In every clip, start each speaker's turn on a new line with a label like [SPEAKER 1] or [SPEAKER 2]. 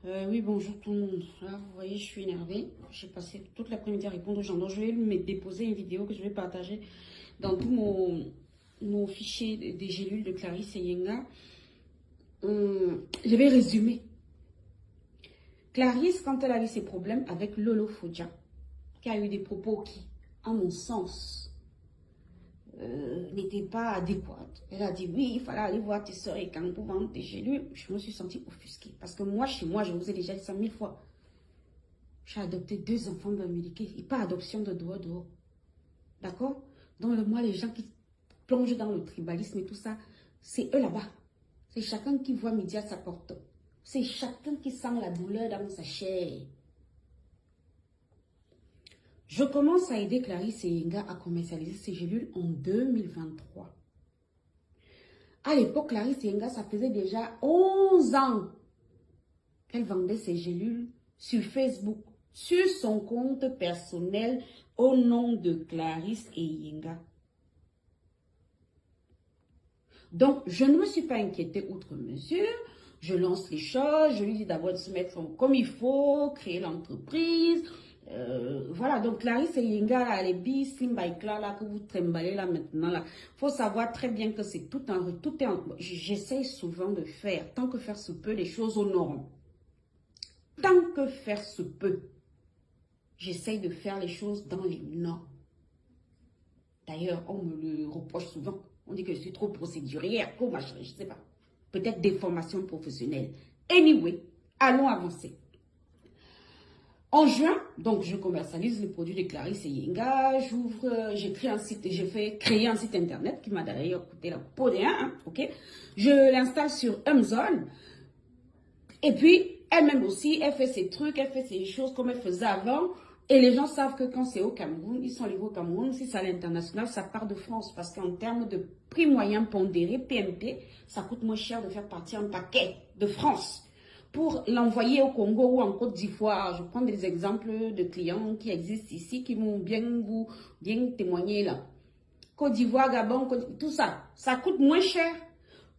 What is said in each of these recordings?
[SPEAKER 1] Oui, bonjour tout le monde. Là, vous voyez, je suis énervée. J'ai passé toute l'après-midi à répondre aux gens. Donc, je vais me déposer une vidéo que je vais partager dans tout mon fichier des gélules de Clarisse et Yenga. Je vais résumer. Clarisse, quand elle a eu ses problèmes avec Lolo Fodja, qui a eu des propos qui, à mon sens, n'étaient pas adéquats. Elle a dit, oui, il fallait aller voir tes soeurs et quand pour vendre tes gélules. Je me suis sentie offusquée. Parce que moi, chez moi, je vous ai déjà dit ça 1000 fois. J'ai adopté 2 enfants d'Américains et pas adoption de dehors. D'accord? Donc, moi, les gens qui plongent dans le tribalisme et tout ça, c'est eux là-bas. C'est chacun qui voit midi à sa porte. C'est chacun qui sent la douleur dans sa chair. Je commence à aider Clarisse et Yenga à commercialiser ces gélules en 2023. À l'époque, Clarisse et Yenga, ça faisait déjà 11 ans qu'elle vendait ces gélules sur Facebook, sur son compte personnel au nom de Clarisse et Yenga. Donc, je ne me suis pas inquiétée outre mesure. Je lance les choses, je lui dis d'abord de se mettre comme il faut, créer l'entreprise. Voilà, donc Clarisse et Yenga, là, les bis, là, que vous trimballez là maintenant, là, faut savoir très bien que c'est tout est j'essaie souvent de faire, tant que faire se peut, les choses aux normes. Tant que faire se peut, j'essaye de faire les choses dans les normes. D'ailleurs, on me le reproche souvent. On dit que je suis trop procédurière, trop machin, je ne sais pas. Peut-être des formations professionnelles. Anyway, allons avancer. En juin, donc je commercialise les produits de Clarisse et Yenga. J'ai créé un site, j'ai fait créer un site internet qui m'a d'ailleurs coûté la peau des ok. Je l'installe sur Amazon. Et puis, elle-même aussi, elle fait ses trucs, elle fait ses choses comme elle faisait avant. Et les gens savent que quand c'est au Cameroun, ils sont arrivés au Cameroun, si c'est à l'international, ça part de France. Parce qu'en termes de prix moyen pondéré, PMP, ça coûte moins cher de faire partir un paquet de France pour l'envoyer au Congo ou en Côte d'Ivoire. Je prends des exemples de clients qui existent ici, qui vont bien témoigner là. Côte d'Ivoire, Gabon, tout ça. Ça coûte moins cher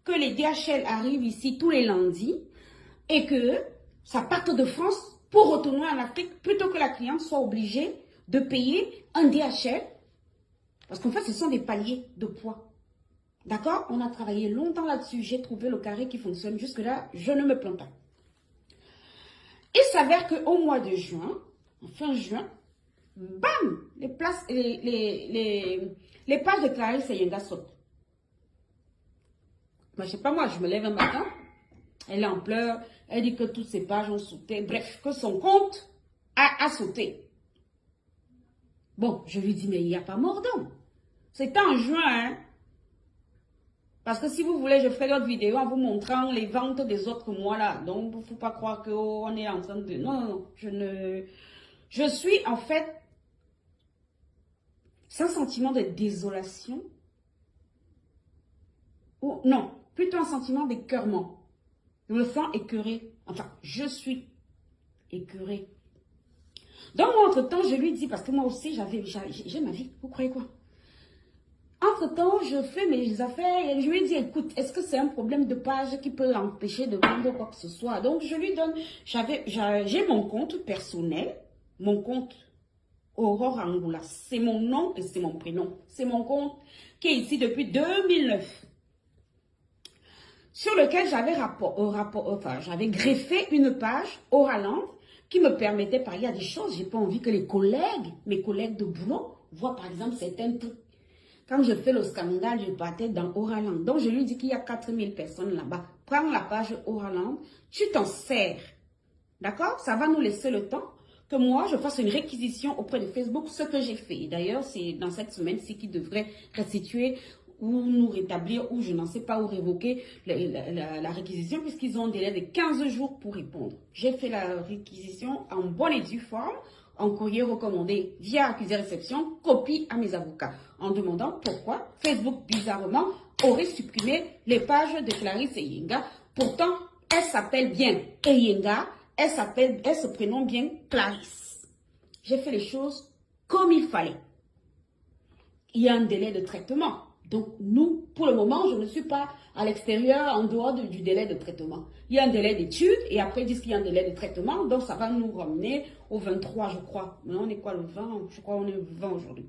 [SPEAKER 1] que les DHL arrivent ici tous les lundis et que ça parte de France pour retourner en Afrique plutôt que la cliente soit obligée de payer un DHL. Parce qu'en fait, ce sont des paliers de poids. D'accord? On a travaillé longtemps là-dessus. J'ai trouvé le carré qui fonctionne. Jusque-là, je ne me plains pas. Il s'avère qu'au mois de juin, fin juin, bam, les pages de Clarisse et Yenga sautent. Mais je sais pas moi, je me lève un matin, elle est en pleurs, elle dit que toutes ses pages ont sauté, bref, que son compte a sauté. Bon, je lui dis, mais il n'y a pas mordant. C'était en juin, hein. Parce que si vous voulez, je ferai d'autres vidéos en vous montrant les ventes des autres mois là. Donc, il ne faut pas croire qu'on est en train de... Non, non, non. Je suis en fait... C'est un sentiment de désolation. Ou non, plutôt un sentiment d'écœurement. Je me sens écœurée. Enfin, je suis écœurée. Donc, entre-temps, je lui dis, parce que moi aussi, j'ai ma vie. Vous croyez quoi? Entre-temps, je fais mes affaires et je lui dis, écoute, est-ce que c'est un problème de page qui peut l'empêcher de vendre quoi que ce soit? Donc, je lui donne, j'ai mon compte personnel, mon compte Aurore Angoula. C'est mon nom et c'est mon prénom. C'est mon compte qui est ici depuis 2009. Sur lequel j'avais greffé une page oralant qui me permettait de parler à des choses. J'ai pas envie que mes collègues de boulot, voient par exemple certains trucs. Quand je fais le scandale, je partais dans Oraland. Donc, je lui dis qu'il y a 4000 personnes là-bas. Prends la page Oraland, tu t'en sers. D'accord? Ça va nous laisser le temps que moi, je fasse une réquisition auprès de Facebook, ce que j'ai fait. D'ailleurs, c'est dans cette semaine-ci qu'ils devraient restituer ou nous rétablir, ou je n'en sais pas, ou révoquer la réquisition, puisqu'ils ont un délai de 15 jours pour répondre. J'ai fait la réquisition en bonne et due forme, en courrier recommandé via accusé-réception, copie à mes avocats, en demandant pourquoi Facebook, bizarrement, aurait supprimé les pages de Clarisse et Yenga. Pourtant, elle s'appelle bien Yenga, elle se prénomme bien Clarisse. J'ai fait les choses comme il fallait. Il y a un délai de traitement. Donc, nous, pour le moment, je ne suis pas à l'extérieur en dehors du délai de traitement. Il y a un délai d'étude et après, ils disent qu'il y a un délai de traitement. Donc, ça va nous ramener au 23, je crois. Mais on est quoi, le 20? Je crois qu'on est le 20 aujourd'hui.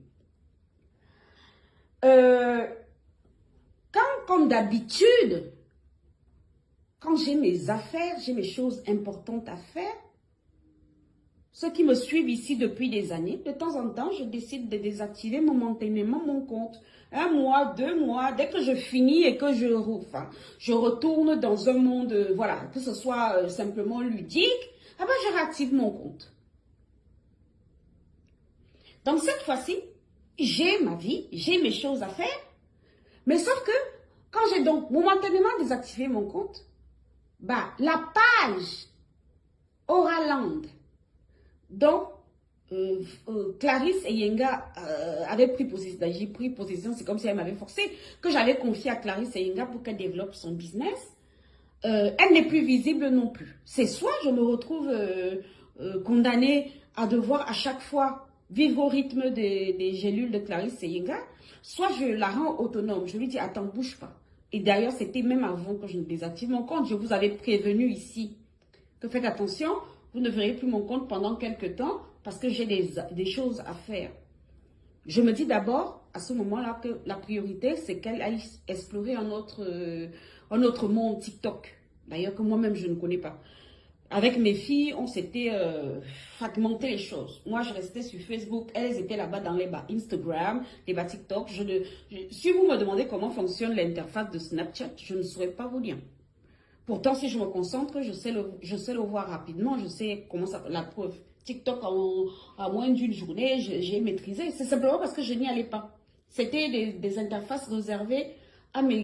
[SPEAKER 1] Comme d'habitude, quand j'ai mes affaires, j'ai mes choses importantes à faire, ceux qui me suivent ici depuis des années, de temps en temps, je décide de désactiver momentanément mon compte. 1 mois, 2 mois, dès que je finis et que je retourne dans un monde, voilà, que ce soit simplement ludique, ah ben, je réactive mon compte. Donc cette fois-ci, j'ai ma vie, j'ai mes choses à faire, mais sauf que quand j'ai donc momentanément désactivé mon compte, bah, la page Auraland, donc Clarisse et Yenga avaient pris possession, j'ai pris possession, c'est comme si elle m'avait forcé, que j'avais confié à Clarisse et Yenga pour qu'elle développe son business. Elle n'est plus visible non plus. C'est soit je me retrouve condamnée à devoir à chaque fois vivre au rythme des gélules de Clarisse et Yenga, soit je la rends autonome. Je lui dis, attends, bouge pas. Et d'ailleurs, c'était même avant que je ne désactive mon compte. Je vous avais prévenu ici que faites attention, vous ne verrez plus mon compte pendant quelques temps parce que j'ai des choses à faire. Je me dis d'abord, à ce moment-là, que la priorité, c'est qu'elle aille explorer un autre monde TikTok. D'ailleurs, que moi-même, je ne connais pas. Avec mes filles, on s'était fragmenté les choses. Moi, je restais sur Facebook. Elles étaient là-bas dans les bas Instagram, les bas TikTok. Si vous me demandez comment fonctionne l'interface de Snapchat, je ne saurais pas vous dire. Pourtant, si je me concentre, je sais le voir rapidement. Je sais comment ça... La preuve, TikTok, en moins d'une journée, j'ai maîtrisé. C'est simplement parce que je n'y allais pas. C'était des interfaces réservées à mes